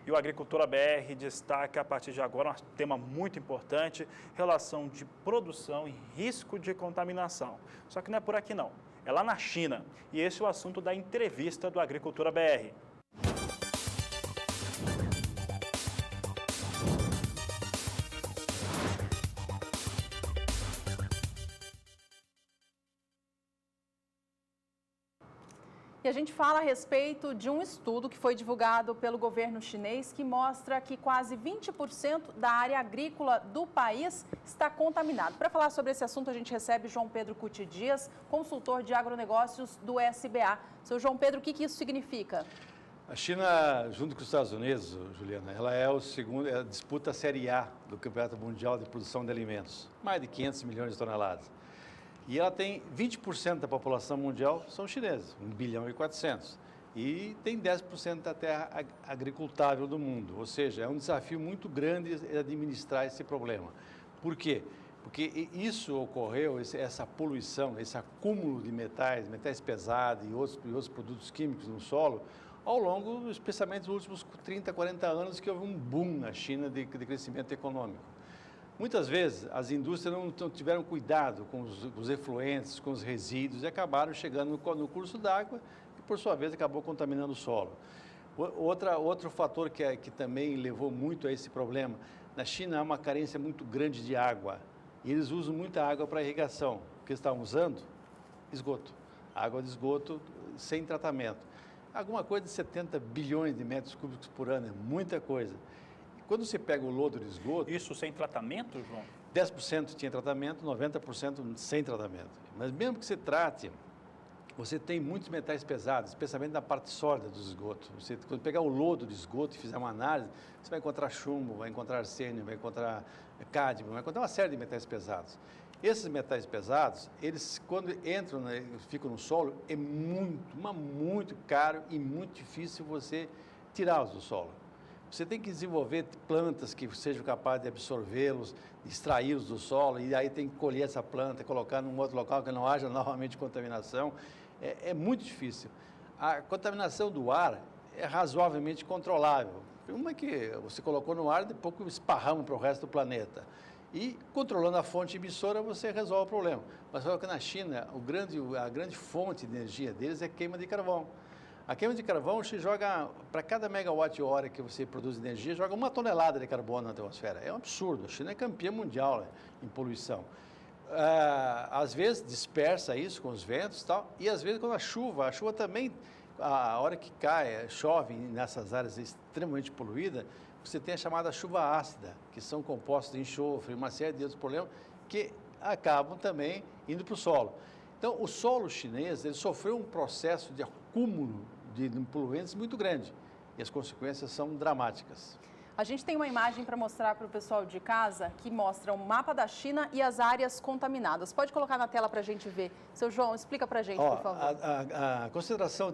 E o Agricultura BR destaca a partir de agora um tema muito importante, relação de produção e risco de contaminação. Só que não é por aqui não, é lá na China. E esse é o assunto da entrevista do Agricultura BR. E a gente fala a respeito de um estudo que foi divulgado pelo governo chinês que mostra que quase 20% da área agrícola do país está contaminado. Para falar sobre esse assunto, a gente recebe João Pedro Cuti Dias, consultor de agronegócios do SBA. Seu João Pedro, o que isso significa? A China, junto com os Estados Unidos, Juliana, ela é o segundo, ela disputa a Série A do Campeonato Mundial de Produção de Alimentos, mais de 500 milhões de toneladas. E ela tem 20% da população mundial são chineses, 1 bilhão e 400. E tem 10% da terra agricultável do mundo. Ou seja, é um desafio muito grande administrar esse problema. Por quê? Porque isso ocorreu, essa poluição, esse acúmulo de metais pesados e outros produtos químicos no solo, ao longo, especialmente nos últimos 30, 40 anos, que houve um boom na China de crescimento econômico. Muitas vezes as indústrias não tiveram cuidado com os efluentes, com os resíduos e acabaram chegando no curso d'água e, por sua vez, acabou contaminando o solo. Outro fator que também levou muito a esse problema, na China há uma carência muito grande de água e eles usam muita água para irrigação. O que eles estavam usando? Esgoto. Água de esgoto sem tratamento. Alguma coisa de 70 bilhões de metros cúbicos por ano, é muita coisa. Quando você pega o lodo de esgoto... Isso sem tratamento, João? 10% tinha tratamento, 90% sem tratamento. Mas mesmo que você trate, você tem muitos metais pesados, especialmente na parte sólida dos esgotos. Você, quando pegar o lodo de esgoto e fizer uma análise, você vai encontrar chumbo, vai encontrar arsênio, vai encontrar cádmio, vai encontrar uma série de metais pesados. Esses metais pesados, eles quando entram, ficam no solo, é muito caro e muito difícil você tirá-los do solo. Você tem que desenvolver plantas que sejam capazes de absorvê-los, extraí-los do solo, e aí tem que colher essa planta, colocar num outro local que não haja novamente contaminação. É muito difícil. A contaminação do ar é razoavelmente controlável. Uma que você colocou no ar, depois esparrama para o resto do planeta. E controlando a fonte emissora, você resolve o problema. Mas só que na China, a grande fonte de energia deles é queima de carvão. A queima de carvão, você joga, para cada megawatt-hora que você produz energia, joga 1 tonelada de carbono na atmosfera. É um absurdo. A China é campeã mundial, né, em poluição. Às vezes dispersa isso com os ventos e tal, e às vezes quando a chuva também, a hora que cai, chove nessas áreas extremamente poluídas, você tem a chamada chuva ácida, que são compostos de enxofre, uma série de outros problemas que acabam também indo para o solo. Então, o solo chinês, ele sofreu um processo de acúmulo de poluentes muito grande e as consequências são dramáticas. A gente tem uma imagem para mostrar para o pessoal de casa que mostra um mapa da China e as áreas contaminadas. Pode colocar na tela para a gente ver. Seu João, explica para a gente, por favor. A concentração,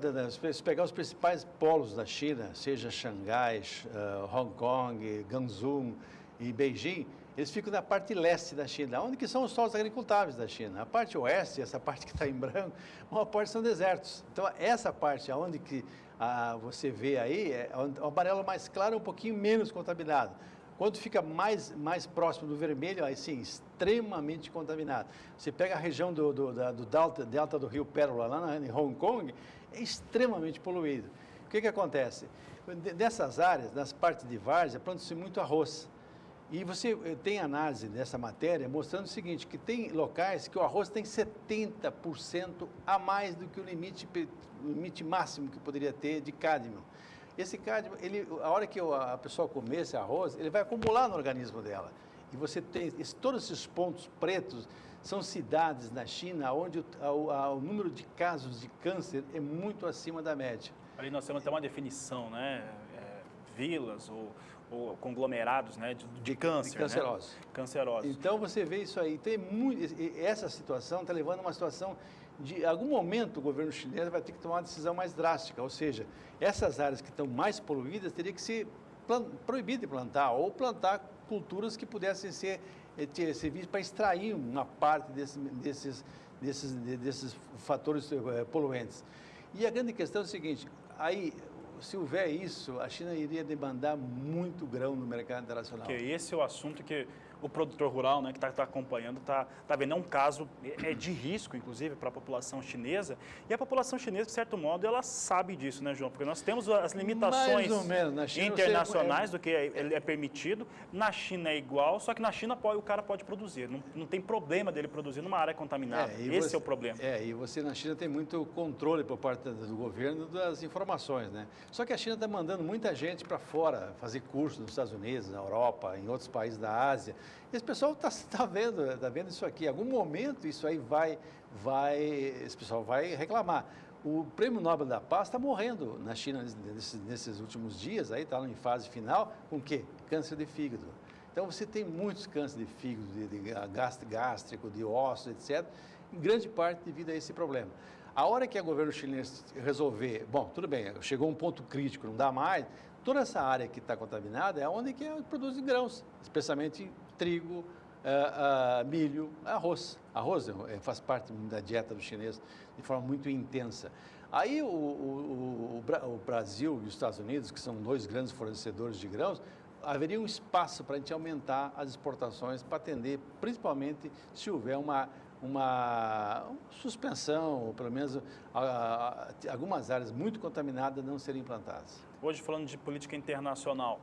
se pegar os principais polos da China, seja Xangai, Hong Kong, Guangzhou e Beijing, eles ficam na parte leste da China, onde que são os solos agricultáveis da China. A parte oeste, essa parte que está em branco, uma parte são desertos. Então, essa parte onde que você vê aí, o amarelo mais claro é um pouquinho menos contaminado. Quando fica mais próximo do vermelho, aí sim, extremamente contaminado. Você pega a região do delta do rio Pérola, lá em Hong Kong, é extremamente poluído. O que acontece? Nessas áreas, nas partes de várzea, planta-se muito arroz. E você tem análise dessa matéria mostrando o seguinte, que tem locais que o arroz tem 70% a mais do que o limite máximo que poderia ter de cádmio. Esse cádmio, a hora que a pessoa comer esse arroz, ele vai acumular no organismo dela. E você tem todos esses pontos pretos, são cidades na China onde o número de casos de câncer é muito acima da média. Ali nós temos até uma definição, né? Vilas ou conglomerados, né, de câncer, de cancerosos. Né? Cancerosos. Então você vê isso aí. Tem essa situação está levando a uma situação de, em algum momento, o governo chinês vai ter que tomar uma decisão mais drástica. Ou seja, essas áreas que estão mais poluídas teriam que ser proibido de plantar ou plantar culturas que pudessem servir para extrair uma parte desses fatores poluentes. E a grande questão é o seguinte: aí se houver isso, a China iria demandar muito grão no mercado internacional. Porque esse é o assunto que o produtor rural, né, que está acompanhando, está vendo. É um caso de risco, inclusive, para a população chinesa. E a população chinesa, de certo modo, ela sabe disso, né, João? Porque nós temos as limitações mais ou menos. Na China, internacionais do que é permitido. Na China é igual, só que na China o cara pode produzir. Não tem problema dele produzir numa área contaminada. Esse é o problema. E você na China tem muito controle por parte do governo das informações, né? Só que a China está mandando muita gente para fora fazer curso nos Estados Unidos, na Europa, em outros países da Ásia. E esse pessoal está vendo isso aqui. Em algum momento isso aí esse pessoal vai reclamar. O Prêmio Nobel da Paz está morrendo na China nesses últimos dias, aí está em fase final, com o quê? Câncer de fígado. Então você tem muitos cânceres de fígado, de gástrico, de ossos, etc., em grande parte devido a esse problema. A hora que o governo chinês resolver, bom, tudo bem, chegou um ponto crítico, não dá mais, toda essa área que está contaminada é onde que produz grãos, especialmente trigo, milho, arroz. Arroz faz parte da dieta do chinês de forma muito intensa. Aí o Brasil e os Estados Unidos, que são dois grandes fornecedores de grãos, haveria um espaço para a gente aumentar as exportações para atender, principalmente se houver uma suspensão, ou pelo menos algumas áreas muito contaminadas não serem implantadas. Hoje, falando de política internacional,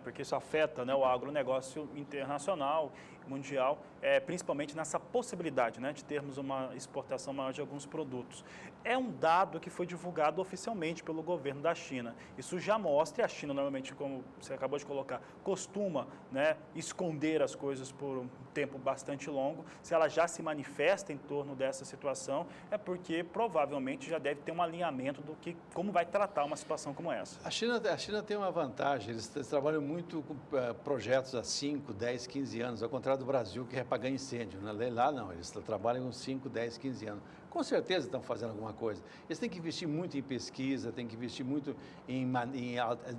porque isso afeta, né, o agronegócio internacional, mundial, principalmente nessa possibilidade, né, de termos uma exportação maior de alguns produtos. É um dado que foi divulgado oficialmente pelo governo da China. Isso já mostra, e a China normalmente, como você acabou de colocar, costuma, né, esconder as coisas por um tempo bastante longo. Se ela já se manifesta em torno dessa situação, é porque provavelmente já deve ter um alinhamento do que, como vai tratar uma situação como essa. A China tem uma vantagem, eles trabalham muito com projetos há 5, 10, 15 anos, ao contrário do Brasil, que é para apagar incêndio. Lá não, eles trabalham com 5, 10, 15 anos. Com certeza estão fazendo alguma coisa. Eles têm que investir muito em pesquisa, têm que investir muito em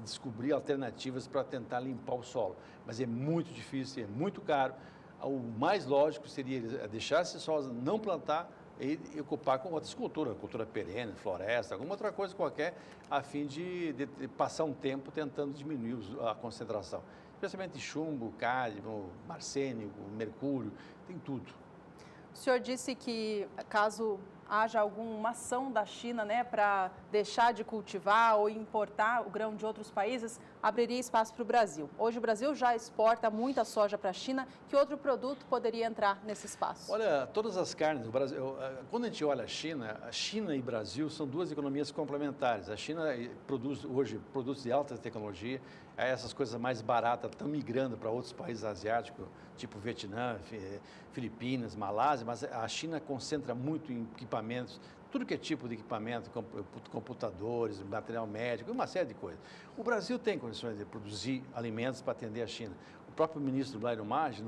descobrir alternativas para tentar limpar o solo. Mas é muito difícil, é muito caro. O mais lógico seria deixar esse solo não plantar e ocupar com outras culturas, cultura perene, floresta, alguma outra coisa qualquer, a fim de passar um tempo tentando diminuir a concentração. Especialmente chumbo, cádmio, arsênico, mercúrio, tem tudo. O senhor disse que, caso haja alguma ação da China, né, para deixar de cultivar ou importar o grão de outros países, abriria espaço para o Brasil. Hoje o Brasil já exporta muita soja para a China. Que outro produto poderia entrar nesse espaço? Olha, todas as carnes do Brasil, quando a gente olha a China e Brasil são duas economias complementares. A China produz hoje produtos de alta tecnologia, essas coisas mais baratas estão migrando para outros países asiáticos, tipo Vietnã, Filipinas, Malásia, mas a China concentra muito em equipamentos, tudo que é tipo de equipamento, computadores, material médico, uma série de coisas. O Brasil tem condições de produzir alimentos para atender a China. O próprio ministro Blairo Maggi,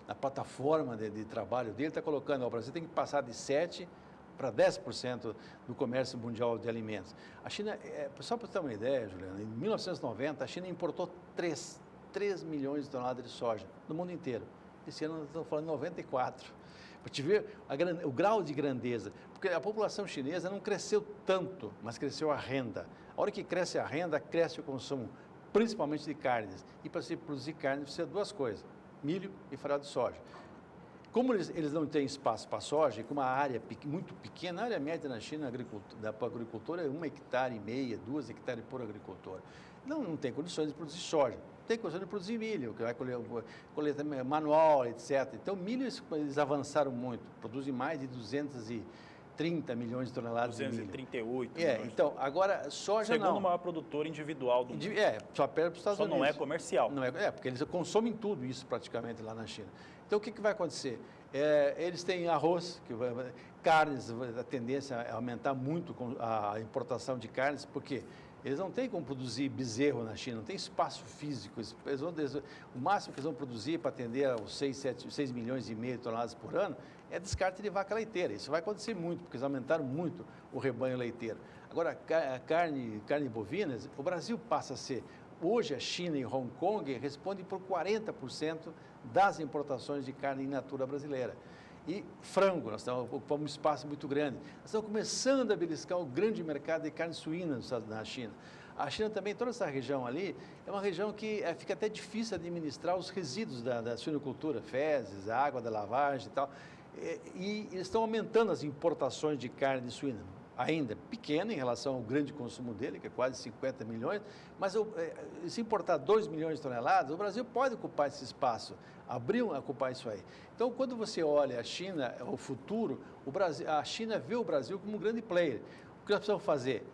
na plataforma de trabalho dele, está colocando, o Brasil tem que passar de 7% para 10% do comércio mundial de alimentos. A China, só para ter uma ideia, Juliana, em 1990, a China importou 3 milhões de toneladas de soja no mundo inteiro. Esse ano nós estamos falando de 94. Para te ver o grau de grandeza, porque a população chinesa não cresceu tanto, mas cresceu a renda. A hora que cresce a renda, cresce o consumo, principalmente de carnes. E para se produzir carne, precisa de duas coisas, milho e farelo de soja. Como eles não têm espaço para soja, com uma área muito pequena, a área média na China para a agricultura é 1,5 hectares, 2 hectares por agricultor. Não tem condições de produzir soja. Tem condições de produzir milho, que vai colheita manual, etc. Então, milho eles avançaram muito, produzem mais de 230 milhões de toneladas de milho. 238 milhões. Então, agora, soja Segundo o maior produtor individual do mundo. Só perde para os Estados Unidos. Só não é comercial. Não porque eles consomem tudo isso praticamente lá na China. Então, o que vai acontecer? Eles têm arroz, carnes, a tendência é aumentar muito a importação de carnes, porque eles não têm como produzir bezerro na China, não tem espaço físico. O máximo que eles vão produzir para atender aos 6 milhões e meio de toneladas por ano é descarte de vaca leiteira. Isso vai acontecer muito, porque eles aumentaram muito o rebanho leiteiro. Agora, carne bovina, o Brasil passa a ser, hoje a China e Hong Kong respondem por 40% das importações de carne in natura brasileira. E frango, nós estamos ocupando um espaço muito grande. Nós estamos começando a beliscar o grande mercado de carne suína na China. A China também, toda essa região ali, é uma região que fica até difícil administrar os resíduos da suinocultura, fezes, a água da lavagem e tal. E eles estão aumentando as importações de carne de suína, ainda pequena em relação ao grande consumo dele, que é quase 50 milhões, mas se importar 2 milhões de toneladas, o Brasil pode ocupar esse espaço, ocupar isso aí. Então, quando você olha a China, o futuro, a China vê o Brasil como um grande player. O que nós precisamos fazer?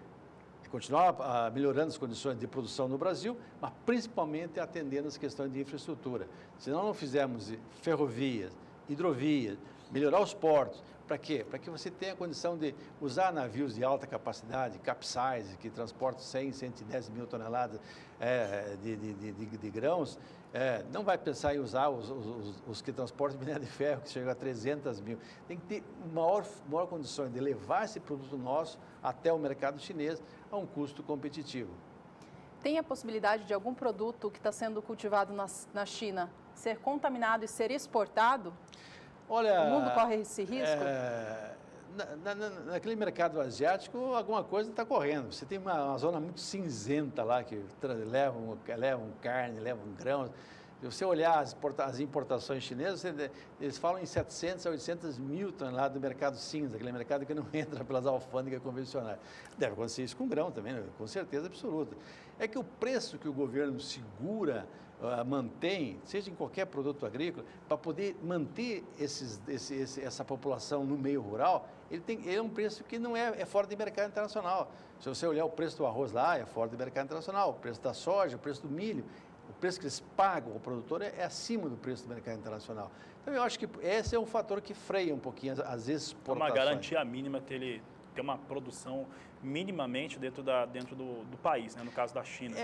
É continuar melhorando as condições de produção no Brasil, mas principalmente atendendo as questões de infraestrutura. Se nós não fizermos ferrovias, hidrovias, melhorar os portos, para quê? Para que você tenha a condição de usar navios de alta capacidade, capsize, que transportam 100, 110 mil toneladas de grãos, não vai pensar em usar os que transportam minério de ferro, que chega a 300 mil. Tem que ter maior condição de levar esse produto nosso até o mercado chinês a um custo competitivo. Tem a possibilidade de algum produto que está sendo cultivado na China ser contaminado e ser exportado? Olha, o mundo corre esse risco? Naquele mercado asiático, alguma coisa está correndo. Você tem uma zona muito cinzenta lá, que levam carne, levam grãos. Se você olhar as importações chinesas, eles falam em 700 a 800 mil toneladas do mercado cinza, aquele mercado que não entra pelas alfândegas convencionais. Deve acontecer isso com grão também, né? Com certeza absoluta. É que o preço que o governo segura, mantém, seja em qualquer produto agrícola, para poder manter essa população no meio rural, ele é um preço que não é fora de mercado internacional. Se você olhar o preço do arroz lá, é fora do mercado internacional, o preço da soja, o preço do milho, o preço que eles pagam ao produtor é acima do preço do mercado internacional. Então, eu acho que esse é um fator que freia um pouquinho as exportações. É uma garantia mínima ter uma produção minimamente dentro do país, né? No caso da China.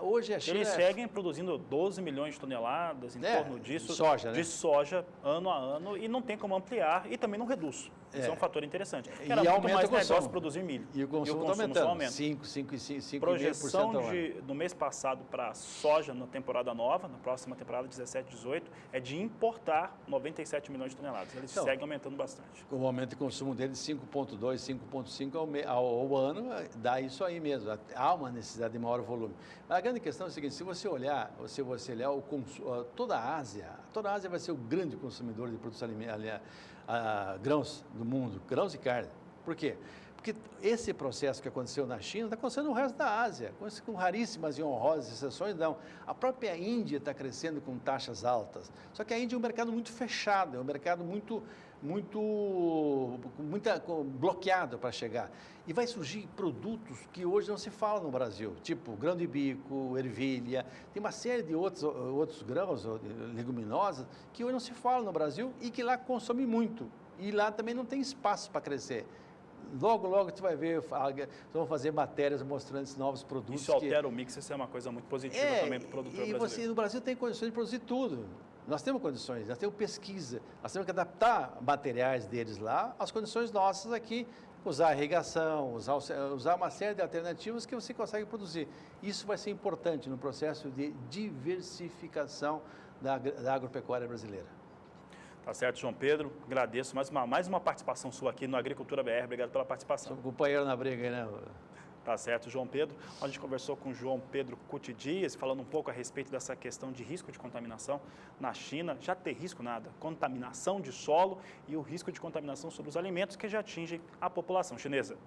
Hoje a China... Eles seguem produzindo 12 milhões de toneladas, em torno disso, de soja, ano a ano, e não tem como ampliar e também não reduz. Isso é um fator interessante. Era muito mais negócio produzir milho. E o consumo está aumentando. 5,5%. Projeção no mês passado para soja na temporada nova, na próxima temporada 17, 18, é de importar 97 milhões de toneladas. Eles seguem aumentando bastante. Com o aumento de consumo dele de 5,2%, 5,5% ao ano, dá isso aí mesmo. Há uma necessidade de maior volume. Mas a grande questão é o seguinte, se você olhar toda a Ásia vai ser o grande consumidor de produtos alimentar, grãos do mundo, grãos e carne. Por quê? Porque esse processo que aconteceu na China está acontecendo no resto da Ásia, com raríssimas e honrosas exceções, não. A própria Índia está crescendo com taxas altas. Só que a Índia é um mercado muito fechado, é um mercado muito bloqueado para chegar. E vai surgir produtos que hoje não se fala no Brasil, tipo grão de bico, ervilha, tem uma série de outros grãos, leguminosas, que hoje não se fala no Brasil e que lá consome muito. E lá também não tem espaço para crescer. Logo, você vai ver, vão fazer matérias mostrando esses novos produtos. Isso altera o mix, isso é uma coisa muito positiva também para o produtor brasileiro. E no Brasil tem condições de produzir tudo. Nós temos condições, nós temos pesquisa, nós temos que adaptar materiais deles lá às condições nossas aqui, usar irrigação, usar uma série de alternativas que você consegue produzir. Isso vai ser importante no processo de diversificação da agropecuária brasileira. Tá certo, João Pedro. Agradeço mais uma participação sua aqui no Agricultura BR. Obrigado pela participação. Sou companheiro na briga, né? Tá certo, João Pedro. A gente conversou com o João Pedro Cuti Dias, falando um pouco a respeito dessa questão de risco de contaminação na China. Já ter risco nada, contaminação de solo e o risco de contaminação sobre os alimentos que já atingem a população chinesa.